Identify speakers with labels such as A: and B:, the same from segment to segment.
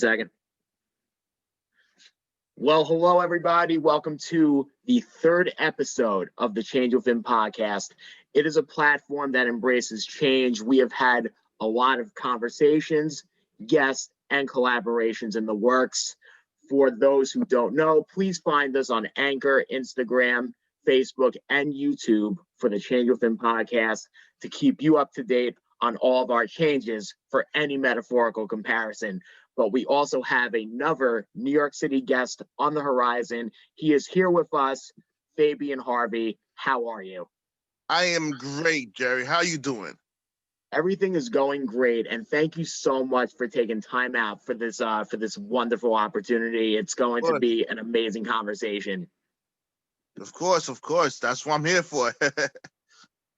A: Second. Well, hello, everybody. Welcome to the third episode of the Change Within podcast. It is a platform that embraces change. We have had a lot of conversations, guests, and collaborations in the works. For those who don't know, please find us on Anchor, Instagram, Facebook, and YouTube for the Change Within podcast to keep you up to date on all of our changes for any metaphorical comparison. But we also have another New York City guest on the horizon. He is here with us, Fabian Harvey. How are you?
B: I am great, Jerry. How you doing?
A: Everything is going great, and thank you so much for taking time out for this wonderful opportunity. It's going to be an amazing conversation.
B: Of course. That's what I'm here for.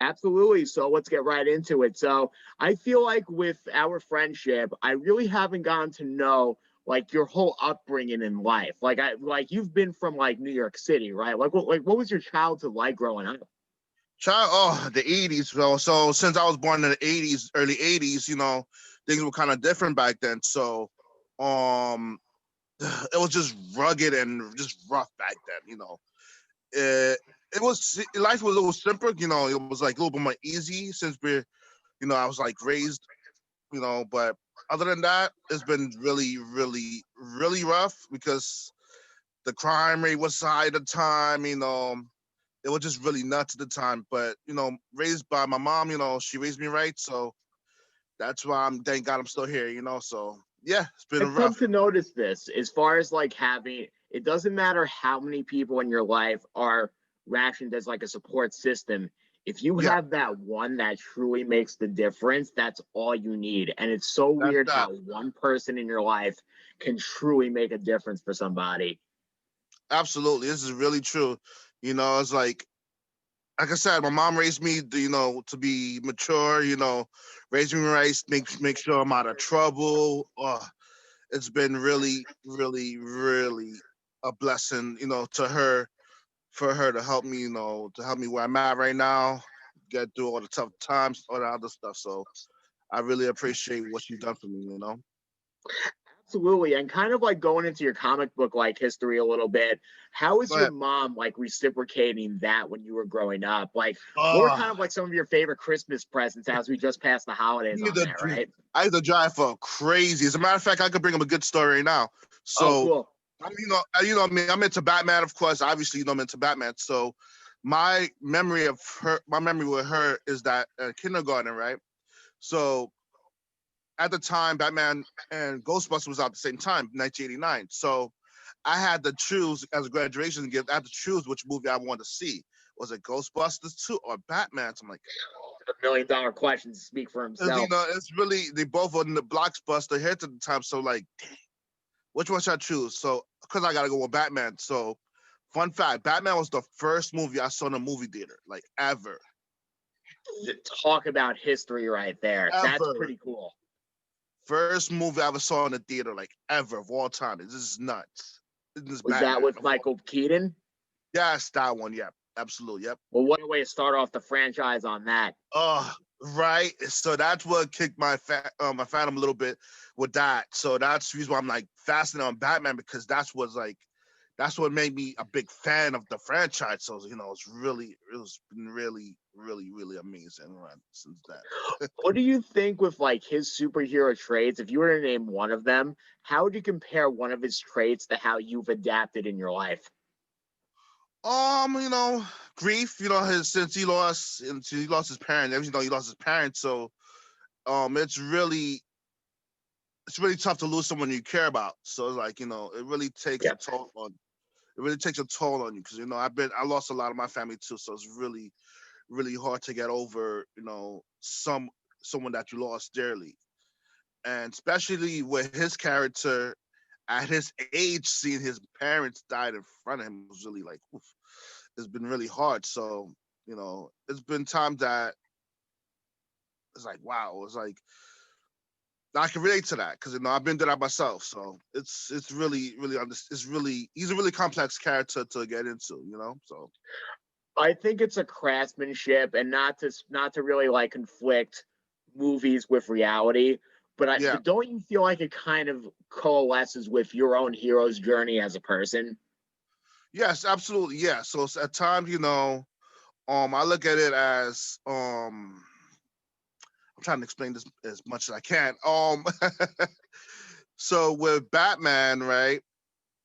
A: Absolutely. So let's get right into it. So I feel like with our friendship, I really haven't gotten to know like your whole upbringing in life. Like you've been from like New York City, right? Like what was your childhood like growing up?
B: The 80s. So since I was born in the 80s, early 80s, things were kind of different back then. So it was just rugged and just rough back then, life was a little simpler, it was like a little bit more easy since I was like raised, but other than that, it's been really, really, really rough because the crime rate was high at the time, it was just really nuts at the time. But, raised by my mom, she raised me right. So that's why thank God I'm still here, so yeah, it's been
A: I've
B: rough.
A: come to notice this as far as like it doesn't matter how many people in your life are rationed as like a support system. If you have that one that truly makes the difference, that's all you need. And it's so weird how one person in your life can truly make a difference for somebody.
B: Absolutely. This is really true. It's like I said, my mom raised me, to be mature, raised me right, make sure I'm out of trouble. It's been really, really, really a blessing, to her, for her to help me, where I'm at right now, get through all the tough times, all the other stuff. So I really appreciate what she's done for me,
A: Absolutely. And kind of like going into your comic book like history a little bit, how is your mom like reciprocating that when you were growing up? Like, what were kind of like some of your favorite Christmas presents as we just passed the holidays on that, right?
B: I used to drive for crazy. As a matter of fact, I could bring up a good story right now. So,
A: cool.
B: Me, I'm into Batman, of course. Obviously, I'm into Batman. So my memory with her is that kindergarten, right? So at the time, Batman and Ghostbusters was out at the same time, 1989. So I had to choose as a graduation gift. I had to choose which movie I wanted to see. Was it Ghostbusters 2 or Batman? So I'm like,
A: $1 million question to speak for himself.
B: It's really, they both were in the blockbuster hits at the time. So like, dang, which one should I choose? So because I gotta go with Batman. So fun fact, Batman was the first movie I saw in a movie theater, like ever.
A: Talk about history right there. Ever. That's pretty cool.
B: First movie I ever saw in the theater, like ever, of all time. This is nuts.
A: Was Batman, that with Michael Keaton?
B: Yes, that one. Yep, absolutely. Yep.
A: Well, what a way to start off the franchise on that.
B: Right. So that's what kicked my fandom a little bit with that. So that's the reason why I'm like fascinated on Batman, because that's what made me a big fan of the franchise. So it's been really, really, really amazing run since that.
A: What do you think with like his superhero traits? If you were to name one of them, how would you compare one of his traits to how you've adapted in your life?
B: Grief. Since he lost his parents. He lost his parents. So, it's really tough to lose someone you care about. So it's like, it really takes a toll on. It really takes a toll on you because I lost a lot of my family too. So it's really, really hard to get over, someone that you lost dearly, and especially with his character at his age, seeing his parents died in front of him was really like, oof, it's been really hard. So it's been times that it's like, wow, it's like I can relate to that because I've been through that myself. So it's really, really he's a really complex character to get into, So
A: I think it's a craftsmanship, and not to really like conflict movies with reality,
B: Yeah.
A: But don't you feel like it kind of coalesces with your own hero's journey as a person?
B: Yes, absolutely. Yeah. So at times, I look at it as I'm trying to explain this as much as I can. So with Batman, right?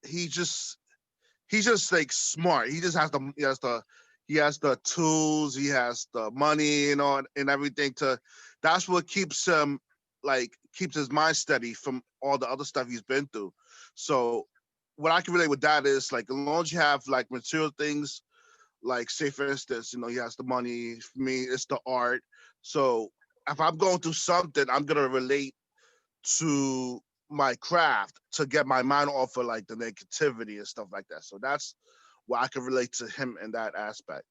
B: He just he's just like smart. He just has the tools, he has the money, and everything to. That's what keeps him keeps his mind steady from all the other stuff he's been through. So what I can relate with that is like as long as you have like material things, like say for instance, he has the money. For me, it's the art. So if I'm going through something, I'm gonna relate to my craft to get my mind off of like the negativity and stuff like that. So that's where I can relate to him in that aspect.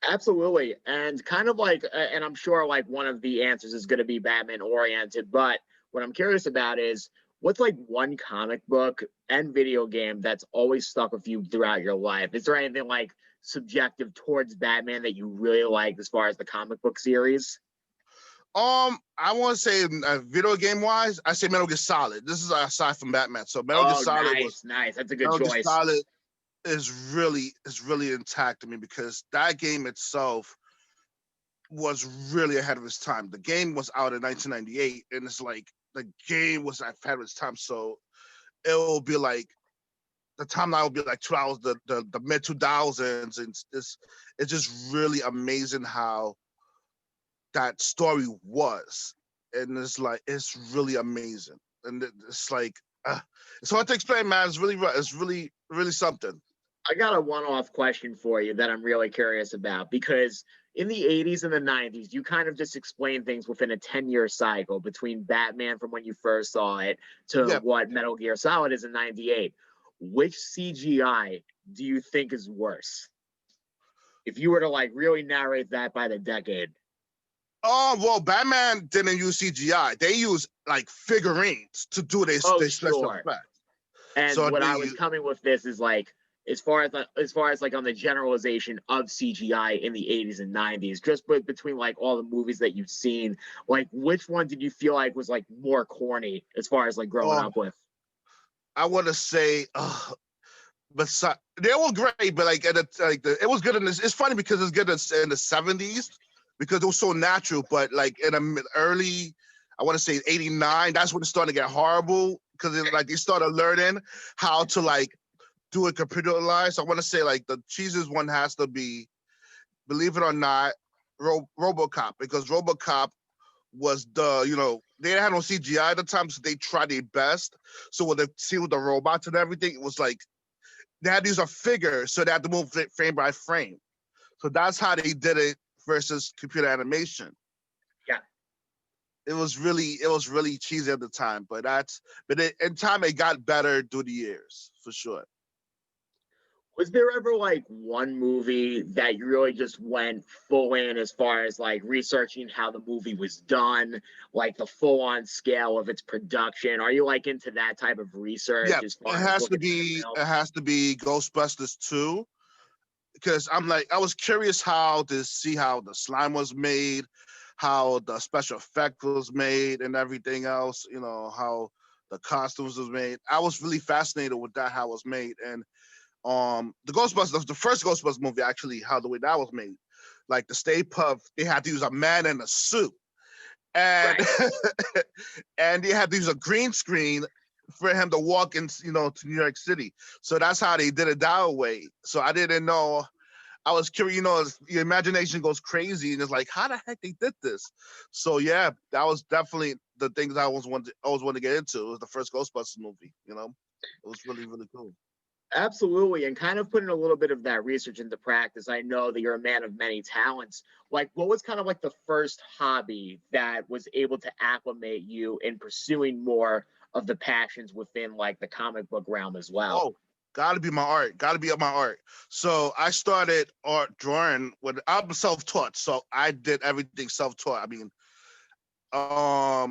A: Absolutely. And kind of like, and I'm sure like one of the answers is going to be Batman oriented, but what I'm curious about is what's like one comic book and video game that's always stuck with you throughout your life? Is there anything like subjective towards Batman that you really like as far as the comic book series?
B: I want to say video game wise, I say Metal Gear Solid. This is aside from Batman. So Metal Gear
A: Oh,
B: Solid was
A: nice, nice. That's a good
B: Metal Gear
A: choice.
B: Solid is really intact to me because that game itself was really ahead of its time. The game was out in 1998, and it's like the game was ahead of its time. So it will be like the timeline will be like 2 hours, the mid 2000s, and it's just really amazing how that story was, and it's really amazing, and it's like it's hard to explain, man. It's really something.
A: I got a one-off question for you that I'm really curious about because in the 80s and the 90s, you kind of just explained things within a 10-year cycle between Batman from when you first saw it to
B: Yeah.
A: what Metal Gear Solid is in 98. Which CGI do you think is worse? If you were to like really narrate that by the decade.
B: Oh well, Batman didn't use CGI. They used like figurines to do
A: Oh,
B: their special
A: sure.
B: effects.
A: And
B: So
A: what
B: they
A: I was
B: use,
A: coming with this is like as far as like on the generalization of CGI in the 80s and 90s, just between like all the movies that you've seen, like which one did you feel like was like more corny as far as like growing
B: oh,
A: up with?
B: I want to say, but they were great, but like it was good in this. It's funny because it's good in the 70s because it was so natural. But like in the early, I want to say 89, that's when it started to get horrible because like they started learning how to like do it computerized. I want to say like the cheesiest one has to be, believe it or not, RoboCop, because RoboCop was they didn't have no CGI at the time, so they tried their best. So when they see with the robots and everything, it was like they had to use a figure, so they had to move frame by frame. So that's how they did it versus computer animation.
A: Yeah.
B: It was really cheesy at the time, in time it got better through the years for sure.
A: Was there ever like one movie that you really just went full in as far as like researching how the movie was done, like the full on scale of its production? Are you like into that type of research
B: Yeah,
A: as
B: it
A: far as
B: has to
A: looking into
B: be it
A: films?
B: has to be Ghostbusters 2 because I was curious how to see how the slime was made, how the special effect was made, and everything else. How the costumes was made. I was really fascinated with that, how it was made, and the first Ghostbusters movie, actually, how the way that was made, like the Stay Puft, they had to use a man in a suit, and
A: Right.
B: and they had to use a green screen for him to walk in, to New York City. So that's how they did it that way. So I didn't know. I was curious, your imagination goes crazy, and it's like, how the heck they did this? So yeah, that was definitely the things I always wanted to get into. It was the first Ghostbusters movie. It was really really cool.
A: Absolutely. And kind of putting a little bit of that research into practice. I know that you're a man of many talents. Like, what was kind of like the first hobby that was able to acclimate you in pursuing more of the passions within like the comic book realm as well?
B: Oh, gotta be my art. Gotta be my art. So I started art drawing when I'm self-taught. So I did everything self-taught. I mean, I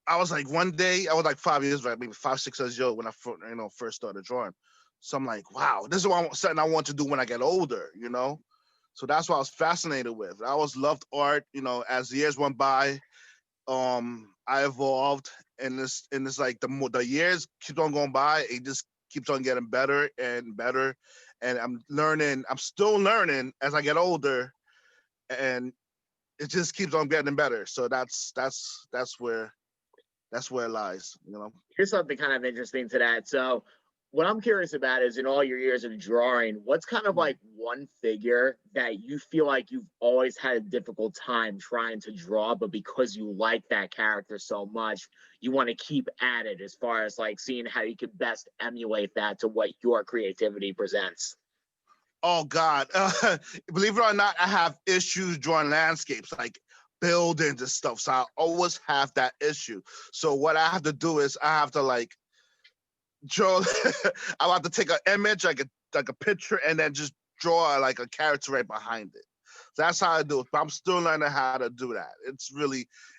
B: was like one day, I was like 5 years, right? Maybe 5, 6 years old when I first started drawing. So I'm like, wow, this is something I want to do when I get older. So that's what I was fascinated with. I always loved art, as the years went by. I evolved, and this like the years keep on going by, it just keeps on getting better and better, and I'm still learning as I get older, and it just keeps on getting better. So that's where it lies, you know.
A: Here's something kind of interesting to that. So, what I'm curious about is in all your years of drawing, what's kind of like one figure that you feel like you've always had a difficult time trying to draw, but because you like that character so much, you want to keep at it as far as like seeing how you could best emulate that to what your creativity presents?
B: Oh God, believe it or not, I have issues drawing landscapes, like buildings and stuff. So I always have that issue. So what I have to do is I have to like draw. I have to take an image, like a picture, and then just draw like a character right behind it. So that's how I do it. But I'm still learning how to do that.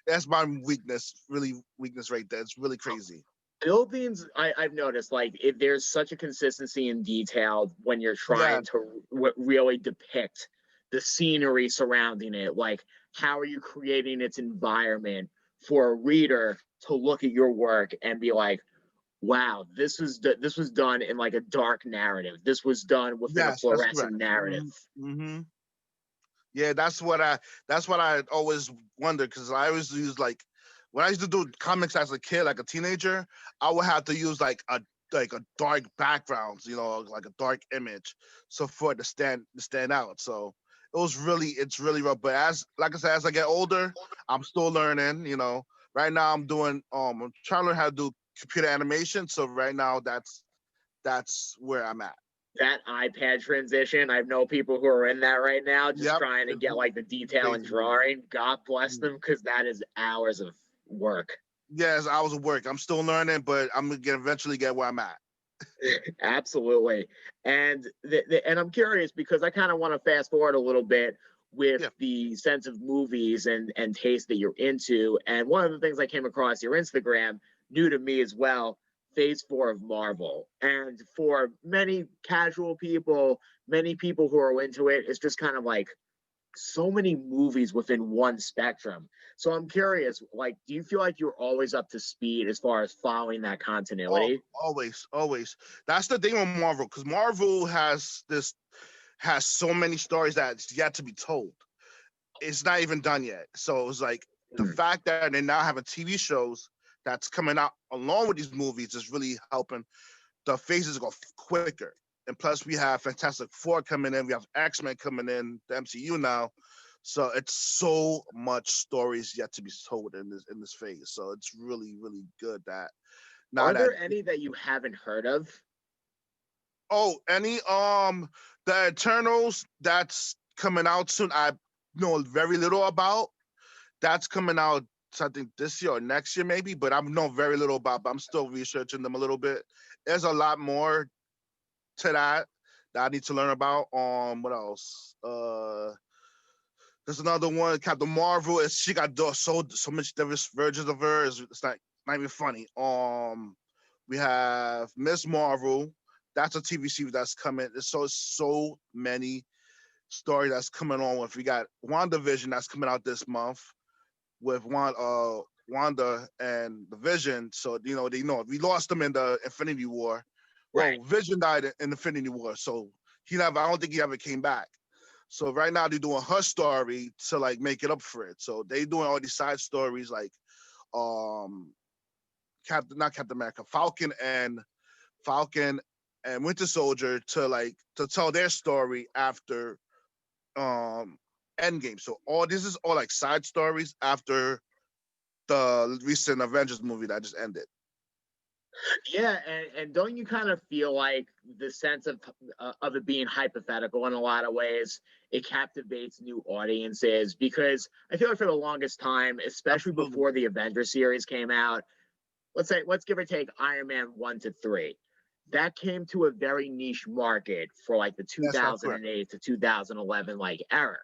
B: That's my weakness, really weakness right there. It's really crazy.
A: Buildings, I've noticed like if there's such a consistency in detail when you're
B: Yeah,
A: trying to really depict the scenery surrounding it. Like, how are you creating its environment for a reader to look at your work and be like, wow, this was done in like a dark narrative. This was done within a
B: yes, that's
A: fluorescent
B: correct.
A: narrative.
B: Mm-hmm. Yeah, that's what I always wonder, because I always use like when I used to do comics as a kid, like a teenager, I would have to use like a dark background, like a dark image, so for it to stand out. So it's really rough. But as like I said, as I get older, I'm still learning. Right now I'm trying to learn how to do computer animation. So right now that's where I'm at.
A: That iPad transition, I know people who are in that right now, just
B: Yep,
A: trying to
B: it's
A: get like the detail and
B: crazy, man.
A: drawing. God bless them, because that is hours of work.
B: Yes, I was at work. I'm still learning, but I'm gonna eventually get where I'm at.
A: Absolutely. And I'm curious because I kind of want to fast forward a little bit with
B: Yeah.
A: the sense of movies and taste that you're into. And one of the things I came across your Instagram, new to me as well, phase 4 of Marvel. And for many casual people, many people who are into it, it's just kind of like so many movies within one spectrum. So I'm curious, like, do you feel like you're always up to speed as far as following that
B: Oh,
A: continuity?
B: always, always. That's the thing with Marvel, because Marvel has so many stories that's yet to be told. It's not even done yet. So it's like the
A: Hmm.
B: fact that they now have a TV shows that's coming out along with these movies is really helping the phases go quicker. And plus, we have Fantastic Four coming in. We have X-Men coming in the MCU now. So it's so much stories yet to be told in this phase. So it's really really good that now
A: Are
B: that.
A: there any that you haven't heard of?
B: Oh, the Eternals that's coming out soon. I know very little about. That's coming out, I think, this year or next year maybe, but I know very little about. But I'm still researching them a little bit. There's a lot more to that I need to learn about. What else? There's another one, Captain Marvel. She got so much diverse versions of her. It's not even funny. We have Miss Marvel. That's a TV series that's coming. There's so many stories that's coming on with. We got WandaVision that's coming out this month with Wanda and the Vision. So we lost them in the Infinity War.
A: Right.
B: Well, Vision died in Infinity War, so I don't think he ever came back. So right now they're doing her story to like make it up for it. So they doing all these side stories like um not Captain America, Falcon and Winter Soldier to tell their story after um Endgame. So all this is all like side stories after the recent Avengers movie that just ended.
A: Yeah, and don't you kind of feel like the sense of it being hypothetical in a lot of ways, it captivates new audiences? Because I feel like for the longest time, especially
B: Absolutely.
A: before the Avengers series came out, let's give or take Iron Man 1 to 3. That came to a very niche market for like the
B: That's correct.
A: 2008 to 2011 like era.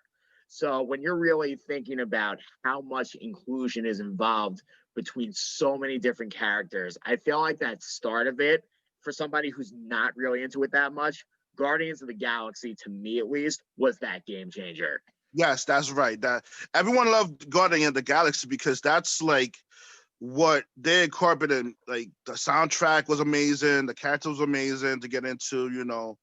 A: So when you're really thinking about how much inclusion is involved between so many different characters, I feel like that start of it, for somebody who's not really into it that much, Guardians of the Galaxy, to me at least, was that game changer.
B: Yes, that's right. That everyone loved Guardian of the Galaxy because that's like what they incorporated. Like the soundtrack was amazing, the character was amazing to get into.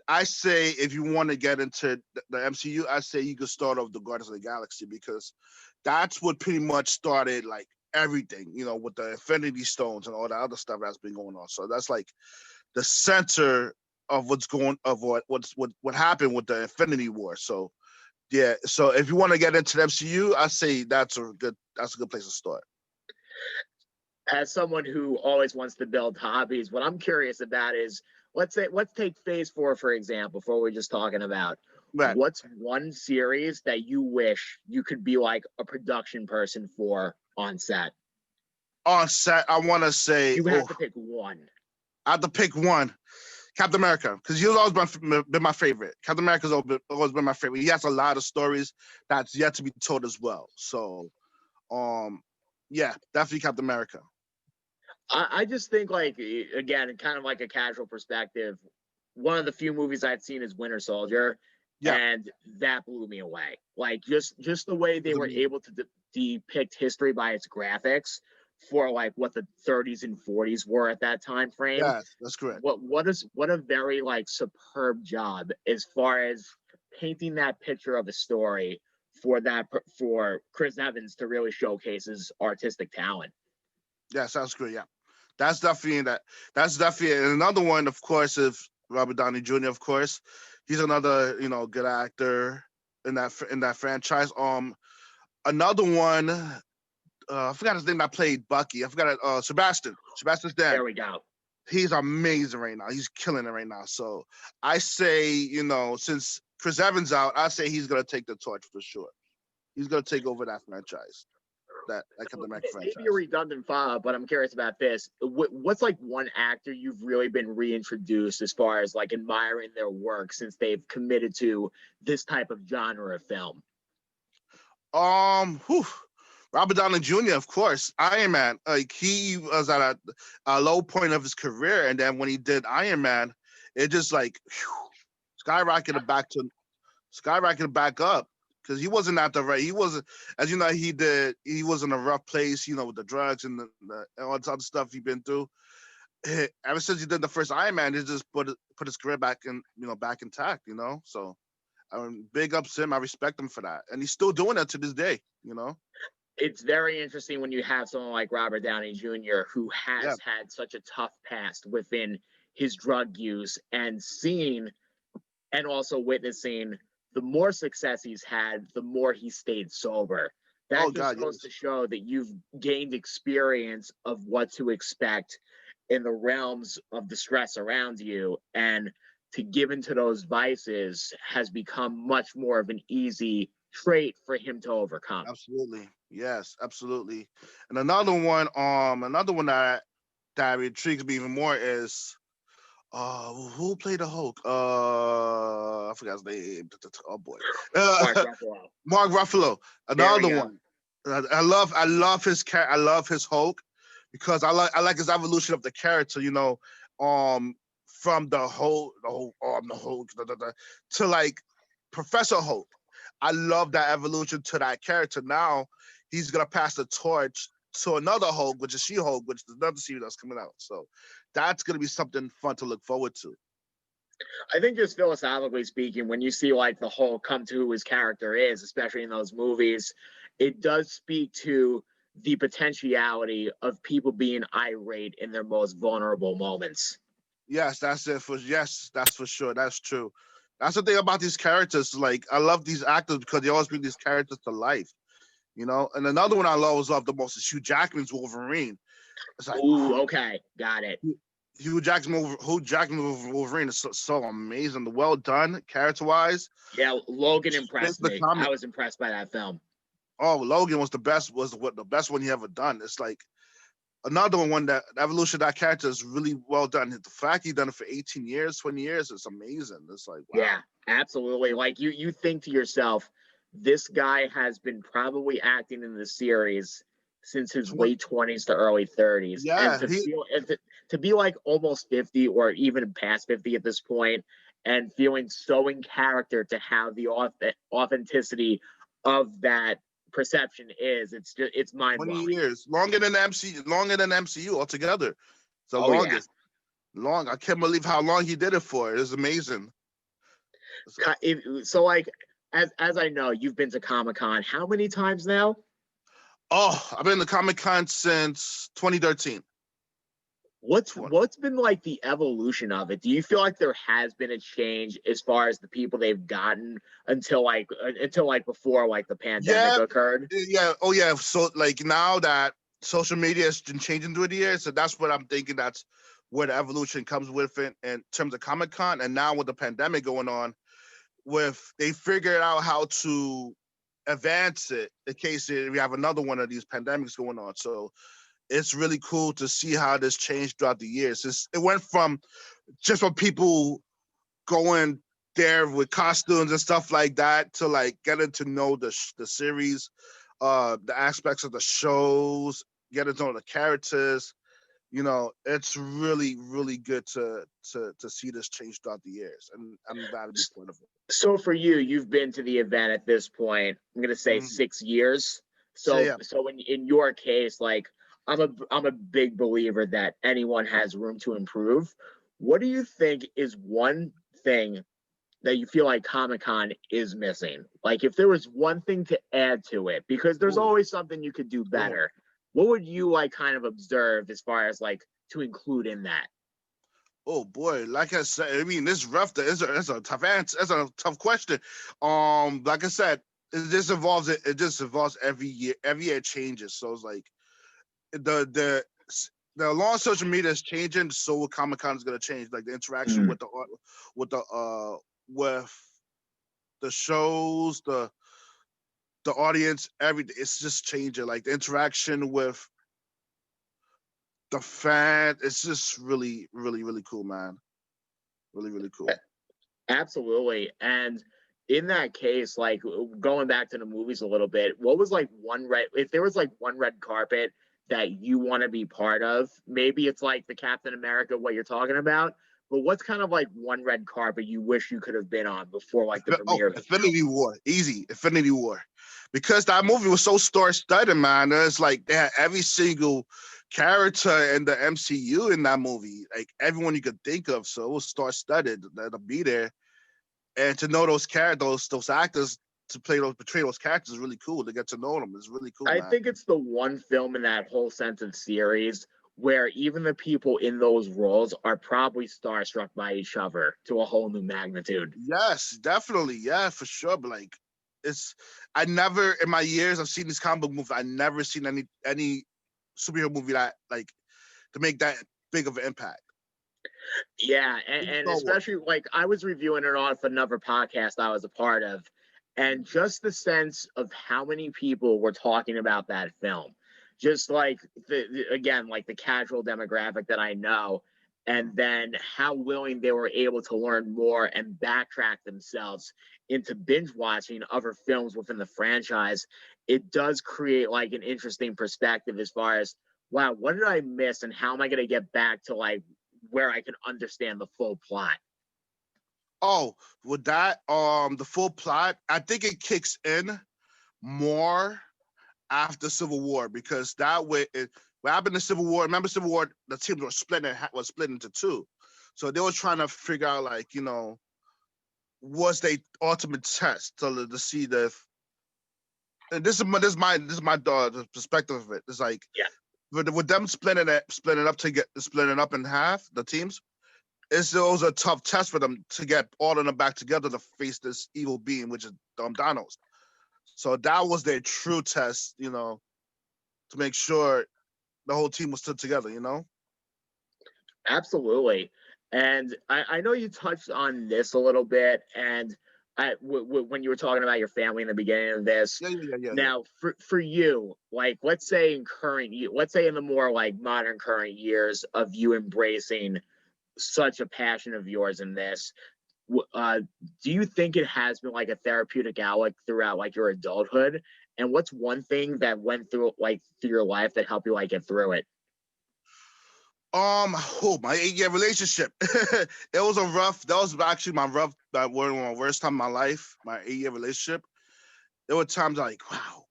B: I say if you want to get into the MCU, I say you could start off the Guardians of the Galaxy because that's what pretty much started like everything. With the Infinity Stones and all the other stuff that's been going on. So that's like the center of what happened with the Infinity War. So yeah, so if you want to get into the MCU, I say that's a good place to start.
A: As someone who always wants to build hobbies, what I'm curious about is let's take Phase 4 for example. Before we're just talking about
B: Right.
A: what's one series that you wish you could be like a production person for on set.
B: On set, I want to say
A: You have to pick one.
B: I have to pick one. Captain America, because he's always been my favorite. Captain America's always been my favorite. He has a lot of stories that's yet to be told as well. So, yeah, definitely Captain America.
A: I just think, like, again, kind of like a casual perspective, one of the few movies I've seen is Winter Soldier, and that blew me away. Like, just the way they were able to depict history by its graphics for like what the 30s and 40s were at that time frame.
B: Yes, that's correct.
A: What a very like superb job as far as painting that picture of a story for Chris Evans to really showcase his artistic talent.
B: Yeah, sounds great. Yeah, that's definitely and another one, of course, is Robert Downey Jr. Of course, he's another good actor in that franchise. Another one. I forgot his name that played Bucky. I forgot it. Sebastian Stan.
A: There we go.
B: He's amazing right now. He's killing it right now. So I say, since Chris Evans out, I say he's gonna take the torch for sure. He's gonna take over that franchise. That Captain America franchise.
A: Maybe a redundant follow-up, but I'm curious about this. What's like one actor you've really been reintroduced as far as like admiring their work since they've committed to this type of genre of film?
B: Robert Downey Jr., of course, Iron Man. Like he was at a low point of his career, and then when he did Iron Man, it just like skyrocketed back up because he wasn't at the right. He wasn't, as you know, he was in a rough place, with the drugs and all this other stuff he'd been through. Ever since he did the first Iron Man, he just put his career back intact. So. Big ups to him. I respect him for that, and he's still doing that to this day.
A: It's very interesting when you have someone like Robert Downey Jr. who has had such a tough past within his drug use, and seeing and also witnessing the more success he's had, the more he stayed sober. That goes to show that you've gained experience of what to expect in the realms of the stress around you, and to give into those vices has become much more of an easy trait for him to overcome.
B: Absolutely. Yes, absolutely. And another one that intrigues me even more is who played the Hulk? I forgot his name. Oh boy. Mark Ruffalo. Another one. I love his I love his Hulk because I like his evolution of the character, from the Hulk to like Professor Hulk. I love that evolution to that character. Now he's gonna pass the torch to another Hulk, which is She-Hulk, which is another series that's coming out. So that's gonna be something fun to look forward to.
A: I think just philosophically speaking, when you see like the Hulk come to who his character is, especially in those movies, it does speak to the potentiality of people being irate in their most vulnerable moments.
B: Yes, that's for sure. That's true. That's the thing about these characters. Like, I love these actors because they always bring these characters to life, And another one I always love the most is Hugh Jackman's Wolverine.
A: It's like, ooh, okay, got it.
B: Hugh Jackman's Wolverine is so amazing. Well done, character-wise.
A: Yeah, Logan impressed me. I was impressed by that film.
B: Oh, Logan was the best one he ever done. It's like another one that the evolution of that character is really well done. The fact he done it for 18 years, 20 years, it's amazing. It's like, wow.
A: Yeah, absolutely. Like you think to yourself, this guy has been probably acting in the series since his late 20s to early 30s.
B: Yeah.
A: And to be like almost 50 or even past 50 at this point and feeling so in character to how the authenticity of that perception is. It's mind
B: 20
A: blowing.
B: years, longer than MCU altogether. It's the
A: Oh yeah.
B: longest. Long. I can't believe how long he did it for. It's amazing.
A: So like, as I know, you've been to Comic Con how many times now?
B: Oh, I've been to Comic Con since 2013.
A: What's been like the evolution of it? Do you feel like there has been a change as far as the people they've gotten until like before like the pandemic
B: Yeah,
A: occurred?
B: yeah. Oh, yeah. So like now that social media has been changing through the years, so that's what I'm thinking. That's where the evolution comes with it in terms of Comic Con, and now with the pandemic going on, they figured out how to advance it in case we have another one of these pandemics going on. So it's really cool to see how this changed throughout the years. It went from just for people going there with costumes and stuff like that to like getting to know the series, the aspects of the shows, getting to know the characters. It's really, really good to see this change throughout the years, and I'm glad to be part of it.
A: So for you, you've been to the event at this point, I'm gonna say 6 years.
B: So
A: So
B: yeah.
A: so in your case, like I'm a big believer that anyone has room to improve. What do you think is one thing that you feel like Comic Con is missing? Like if there was one thing to add to it, because there's
B: Ooh,
A: always something you could do
B: ooh.
A: better. What would you like kind of observe as far as like to include in that?
B: Oh boy, like I said, I mean, this rough. It's a tough answer. It's a tough question. Like I said, it just evolves every year. Every year it changes. So it's like the the long social media is changing. So Comic Con is gonna change. Like the interaction
A: Mm.
B: with with the shows, the audience, everything. It's just changing. Like the interaction with the fan. It's just really, really, really cool, man. Really, really cool.
A: Absolutely. And in that case, like going back to the movies a little bit, what was like if there was like one red carpet that you want to be part of, maybe it's like the Captain America, what you're talking about, but what's kind of like one red carpet you wish you could have been on before like the
B: Oh,
A: premiere of the film?
B: Infinity War, easy, Infinity War, because that movie was so star-studded, man. It's like they had every single character in the MCU in that movie, like everyone you could think of. So it was star-studded to be there, and to know those characters, those actors to portray those characters is really cool. To get to know them is really cool,
A: I
B: man.
A: think it's the one film in that whole sense of series where even the people in those roles are probably starstruck by each other to a whole new magnitude.
B: Yes, definitely, yeah, for sure. But like, it's I never in my years I've seen these comic book movies. I never seen any superhero movie that like to make that big of an impact.
A: Yeah,
B: Even
A: and
B: Star Wars.
A: especially like I was reviewing it off another podcast I was a part of, and just the sense of how many people were talking about that film, just like again like the casual demographic that I know, and then how willing they were able to learn more and backtrack themselves into binge watching other films within the franchise. It does create like an interesting perspective as far as wow, what did I miss and how am I going to get back to like where I can understand the full plot.
B: Oh, with that, the full plot, I think it kicks in more after Civil War because that way, what happened in Civil War? Remember Civil War? The teams were split into two, so they were trying to figure out like was they ultimate test to see the. And this is my perspective of it. It's like
A: Yeah,
B: with them splitting it up in half the teams. It was a tough test for them to get all of them back together to face this evil being, which is Thanos. So that was their true test, to make sure the whole team was stood together.
A: absolutely. And I know you touched on this a little bit, and when you were talking about your family in the beginning of this.
B: Yeah.
A: Now, for you, like let's say let's say in the more like modern current years of you embracing such a passion of yours in this, uh, do you think it has been like a therapeutic outlet throughout like your adulthood? And what's one thing that went through like through your life that helped you like get through it?
B: My 8-year relationship. That was actually one of my worst time in my life, my 8-year relationship. There were times like, wow.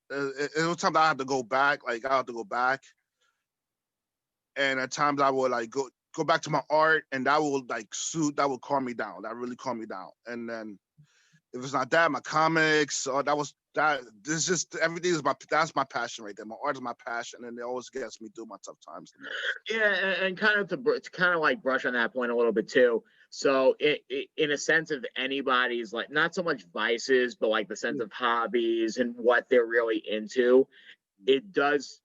B: There were times I had to go back, and at times I would like go back to my art, and that would calm me down. That really calmed me down. And then if it's not that, my comics, or that. This just everything is that's my passion right there. My art is my passion, and it always gets me through my tough times the most.
A: Yeah, and kind of to kind of like brush on that point a little bit too. So, in a sense of anybody's like not so much vices, but like the sense of hobbies and what they're really into, it does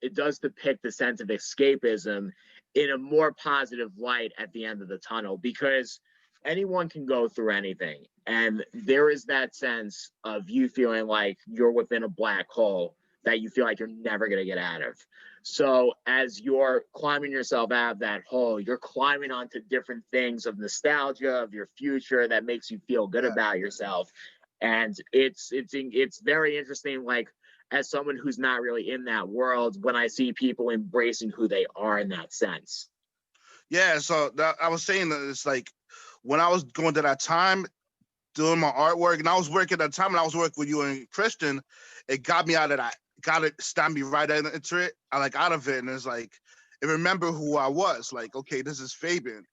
A: depict the sense of escapism in a more positive light at the end of the tunnel, because anyone can go through anything, and there is that sense of you feeling like you're within a black hole that you feel like you're never going to get out of. So as you're climbing yourself out of that hole, you're climbing onto different things of nostalgia of your future that makes you feel good about yourself. And it's very interesting, like as someone who's not really in that world, when I see people embracing who they are in that sense.
B: Yeah, so I was saying that it's like when I was going to that time doing my artwork, and I was working at that time, and I was working with you and Christian, it got me out of that. Got it, stabbed me right into it. I like out of it, and it's like, it remember who I was. Like, okay, this is Fabian,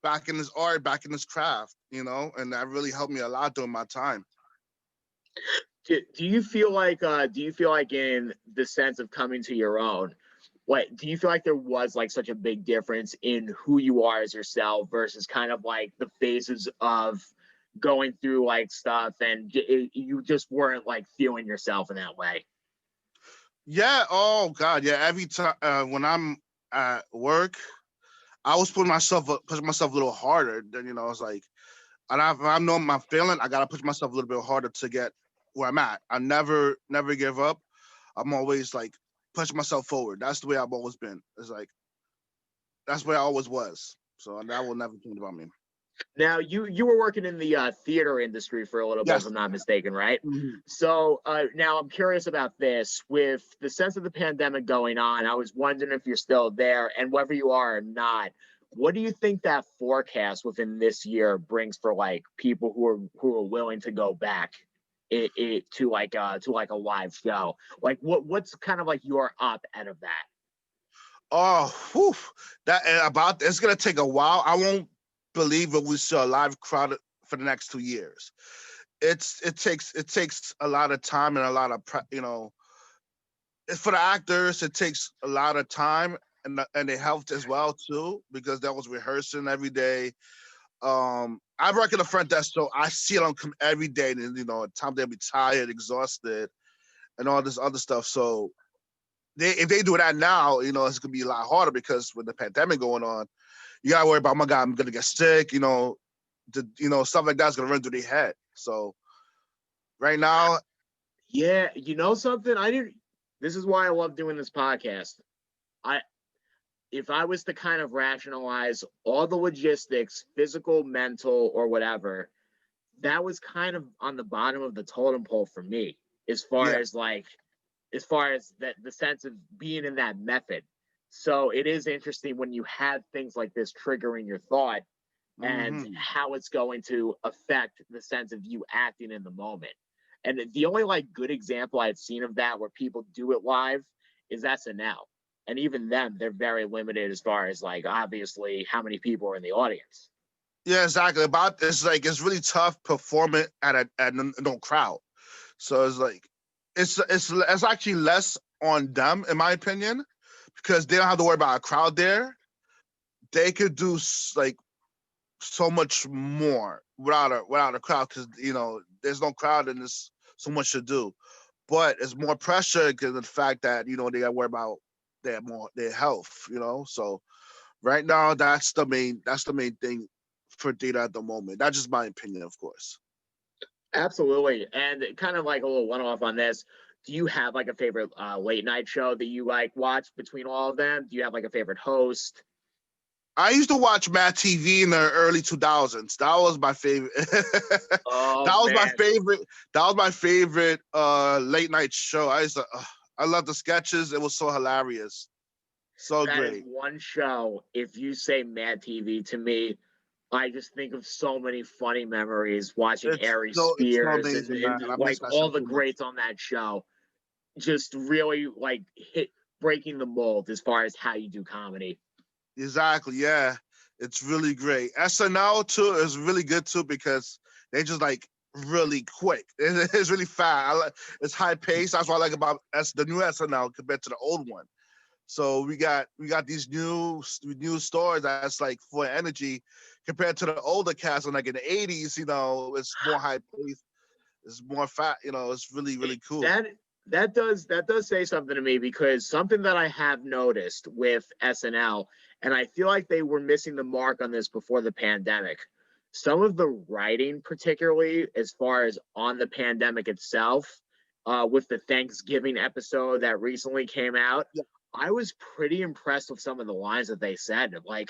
B: back in his art, back in his craft, and that really helped me a lot during my time.
A: Do you feel like in the sense of coming to your own, what do you feel like there was like such a big difference in who you are as yourself versus kind of like the phases of going through like stuff, and you just weren't like feeling yourself in that way?
B: Yeah. Oh God. Yeah. Every time when I'm at work, I was pushing myself a little harder. Then it's like, and I know my feeling. I gotta push myself a little bit harder to get where I'm at. I never give up. I'm always like pushing myself forward. That's the way I've always been. It's like that's where I always was. So that will never change about me.
A: Now, you were working in the theater industry for a little bit, if
B: Yes.
A: I'm not mistaken, right?
B: Mm-hmm.
A: So now I'm curious about this. With the sense of the pandemic going on, I was wondering if you're still there, and whether you are or not, what do you think that forecast within this year brings for like people who are willing to go back to like a live show? Like what's kind of like your up out of that?
B: Oh, whew, it's gonna take a while. I won't believe that we see a live crowd for the next 2 years. It takes a lot of time and a lot of for the actors. It takes a lot of time, and they helped as well too, because that was rehearsing every day. I work in the front desk, so I see them come every day, and at times they'll be tired, exhausted, and all this other stuff. So if they do that now, it's gonna be a lot harder, because with the pandemic going on, you gotta worry about, oh my God, I'm gonna get sick, stuff like that's gonna run through their head. So right now,
A: Yeah, you know something? I didn't. This is why I love doing this podcast. I If I was to kind of rationalize all the logistics, physical, mental, or whatever, that was kind of on the bottom of the totem pole for me, as far
B: yeah,
A: as like, as far as that the sense of being in that method. So it is interesting when you have things like this triggering your thought, and
B: mm-hmm.
A: how it's going to affect the sense of you acting in the moment. And the only like good example I've seen of that where people do it live is SNL. And even them, they're very limited as far as like obviously how many people are in the audience.
B: Yeah, exactly. About this, like, it's really tough performing at no crowd. So it's like it's actually less on them, in my opinion, because they don't have to worry about a crowd there. They could do like so much more without a crowd, because there's no crowd and there's so much to do. But it's more pressure because of the fact that they got to worry about their health. So right now, that's the main thing for theater at the moment. That's just my opinion, of course.
A: Absolutely. And kind of like a little one off on this, do you have like a favorite late night show that you like watch between all of them? Do you have like a favorite host?
B: I used to watch Mad TV in the early 2000s. That was my favorite.
A: Oh
B: That was my
A: man.
B: favorite. That was my favorite late night show. I love the sketches. It was so hilarious. So
A: That is
B: great.
A: one show. If you say Mad TV to me, I just think of so many funny memories watching Ari
B: It's so
A: Spears and,
B: amazing, man.
A: and
B: I miss
A: like
B: that show
A: all the
B: too much.
A: greats on that show. Just really like breaking the mold as far as how you do comedy.
B: Exactly. Yeah. It's really great. SNL too is really good too because they just like really quick. It's really fast. It's high pace. That's what I like about the new SNL compared to the old one. So we got these new stories that's like full of energy compared to the older cast. And like in the 80s, it's more high pace. It's more fat. It's really really cool.
A: That does say something to me, because something that I have noticed with SNL, and I feel like they were missing the mark on this before the pandemic. Some of the writing, particularly as far as on the pandemic itself, with the Thanksgiving episode that recently came out,
B: Yeah,
A: I was pretty impressed with some of the lines that they said. Like,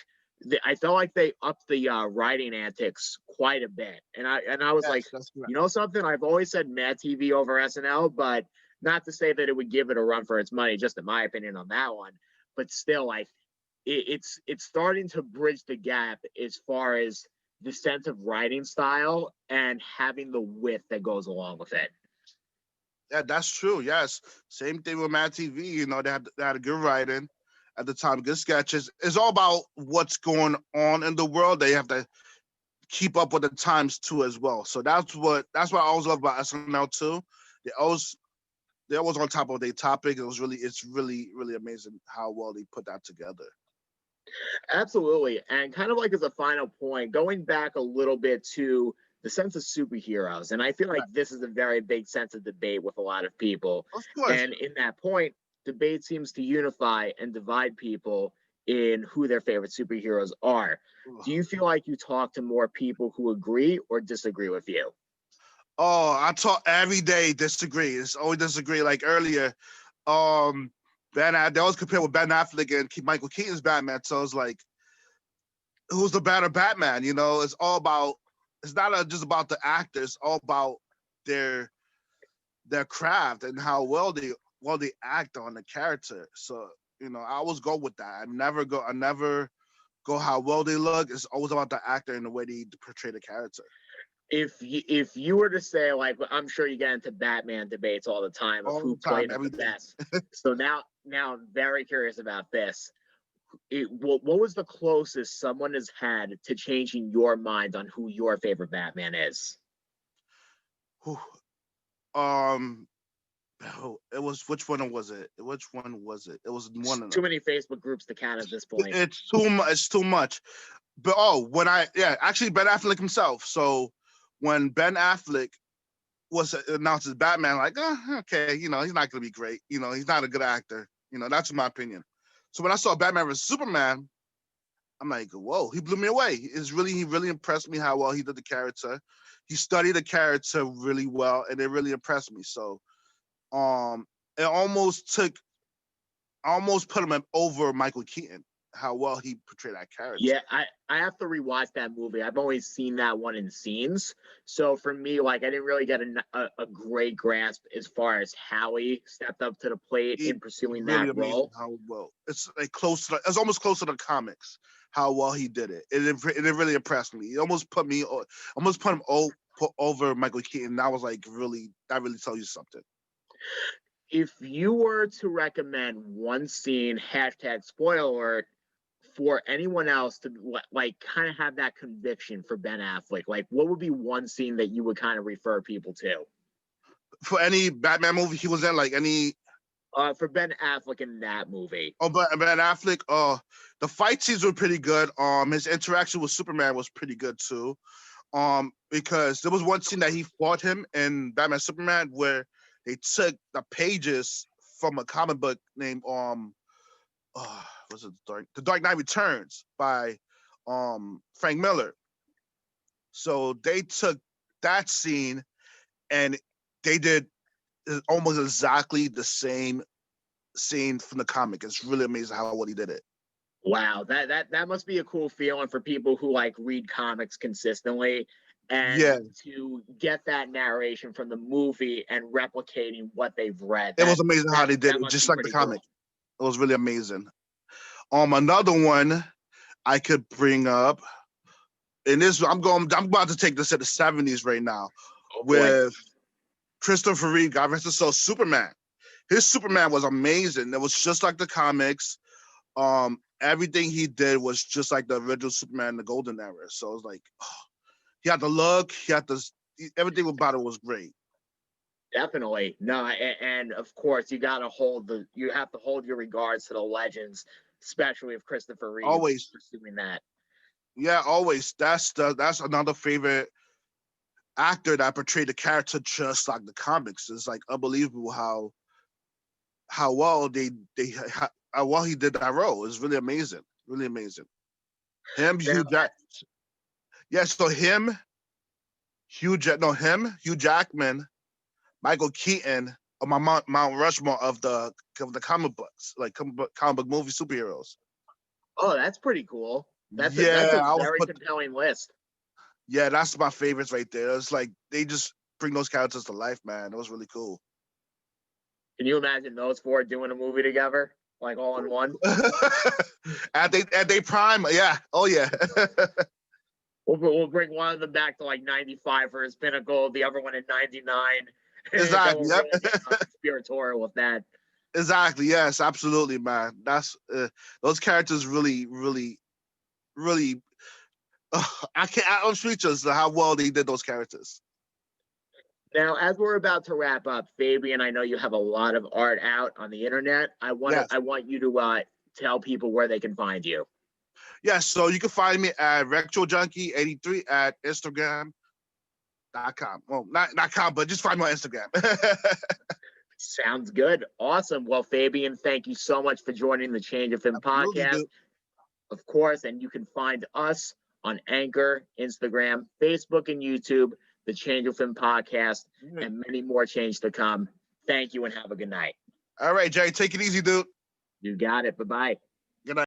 A: I felt like they upped the writing antics quite a bit, and I was like,
B: yes, that's right.
A: you know something, I've always said Mad TV over SNL, but not to say that it would give it a run for its money, just in my opinion on that one. But still, like, it's starting to bridge the gap as far as the sense of writing style and having the wit that goes along with it.
B: Yeah, that's true. Yes, same thing with Mad TV. They had a good writing at the time, good sketches. It's all about what's going on in the world. They have to keep up with the times too as well. So that's what I always love about SNL too. They always they're always on top of their topic. It's really really amazing how well they put that together.
A: Absolutely. And kind of like as a final point, going back a little bit to the sense of superheroes, and I feel like
B: Right.
A: this is a very big sense of debate with a lot of people.
B: Of course.
A: And in that point, debate seems to unify and divide people in who their favorite superheroes are. Do you feel like you talk to more people who agree or disagree with you?
B: Oh, I talk every day. Disagree. It's always disagree. Like earlier, um, they always compare with Ben Affleck and Michael Keaton's Batman. So it's like, who's the better Batman? It's all about. It's not just about the actors. It's all about their their craft and how well they act on the character. So I always go with that. I never go how well they look. It's always about the actor and the way they portray the character.
A: If you were to say, like, I'm sure you get into Batman debates all the time of
B: All
A: who
B: the time,
A: played him
B: every
A: the
B: day.
A: best. So now I'm very curious about this. What was the closest someone has had to changing your mind on who your favorite Batman is?
B: Whew. Um, it was which one was it? Which one was it? It was one of
A: Too
B: them.
A: many Facebook groups to count at this point.
B: It's too much. It's too much. But actually Ben Affleck himself. So when Ben Affleck was announced as Batman, like, okay, he's not gonna be great. He's not a good actor. That's my opinion. So when I saw Batman vs Superman, I'm like, whoa, he blew me away. He really impressed me how well he did the character. He studied the character really well, and it really impressed me. So, it almost put him over Michael Keaton, how well he portrayed that character.
A: Yeah, I have to rewatch that movie. I've only seen that one in scenes. So for me, like, I didn't really get a great grasp as far as how he stepped up to the plate
B: It's
A: in pursuing
B: really
A: that
B: amazing
A: role.
B: how well it's like it's almost close to the comics. How well he did it. It really impressed me. It almost put him put over Michael Keaton. And I was like, that really tells you something.
A: If you were to recommend one scene, hashtag spoiler alert, for anyone else to like kind of have that conviction for Ben Affleck, like, what would be one scene that you would kind of refer people to?
B: For any Batman movie he was in, like any.
A: For Ben Affleck in that movie.
B: Oh, but Ben Affleck, the fight scenes were pretty good. His interaction with Superman was pretty good too. Because there was one scene that he fought him in Batman Superman where they took the pages from a comic book named was it The Dark Knight Returns by Frank Miller. So they took that scene and they did almost exactly the same scene from the comic. It's really amazing how well he did it.
A: Wow, that must be a cool feeling for people who like read comics consistently and
B: Yeah,
A: to get that narration from the movie and replicating what they've read.
B: it was amazing how they did
A: That
B: it,
A: must
B: just
A: be
B: like the
A: pretty cool.
B: comic. It was really amazing. Another one I could bring up, and this I'm about to take this to the 70s right now,
A: Oh, boy.
B: with Christopher Reeve, God rest his soul, Superman. His Superman was amazing. It was just like the comics. Everything he did was just like the original Superman, the Golden Era. So it was like, he had the look, everything about it was great.
A: Definitely. No, and of course you have to hold your regards to the legends, especially of Christopher Reeve
B: Always.
A: pursuing that.
B: Yeah, always. That's another favorite actor that portrayed the character just like the comics. It's like unbelievable how well how well he did that role. It's really amazing. Really amazing. Him, Hugh Jackman. Yeah, so him, Hugh Jackman, Michael Keaton, or my Mount Rushmore of the comic books, like comic book movie superheroes.
A: Oh, that's pretty cool. That's a very compelling list.
B: Yeah, that's my favorites right there. It's like they just bring those characters to life, man. It was really cool.
A: Can you imagine those four doing a movie together, like all in one?
B: At they prime, yeah. Oh yeah.
A: We'll bring one of them back to like 95 for his pinnacle, the other one in 99.
B: Exactly.
A: We'll really get conspiratorial with that.
B: Exactly. Yes, absolutely, man. That's those characters really. I'm speechless at how well they did those characters.
A: Now, as we're about to wrap up, Fabian, I know you have a lot of art out on the internet. I want you to tell people where they can find you.
B: Yes, so you can find me at RetroJunkie83 at Instagram.com. Well, not com, but just find me on Instagram.
A: Sounds good. Awesome. Well, Fabian, thank you so much for joining the Change of Film podcast.
B: Dude.
A: Of course, and you can find us on Anchor, Instagram, Facebook, and YouTube, the Change of Film podcast, and many more change to come. Thank you and have a good night.
B: All right, Jay, take it easy, dude.
A: You got it. Bye-bye.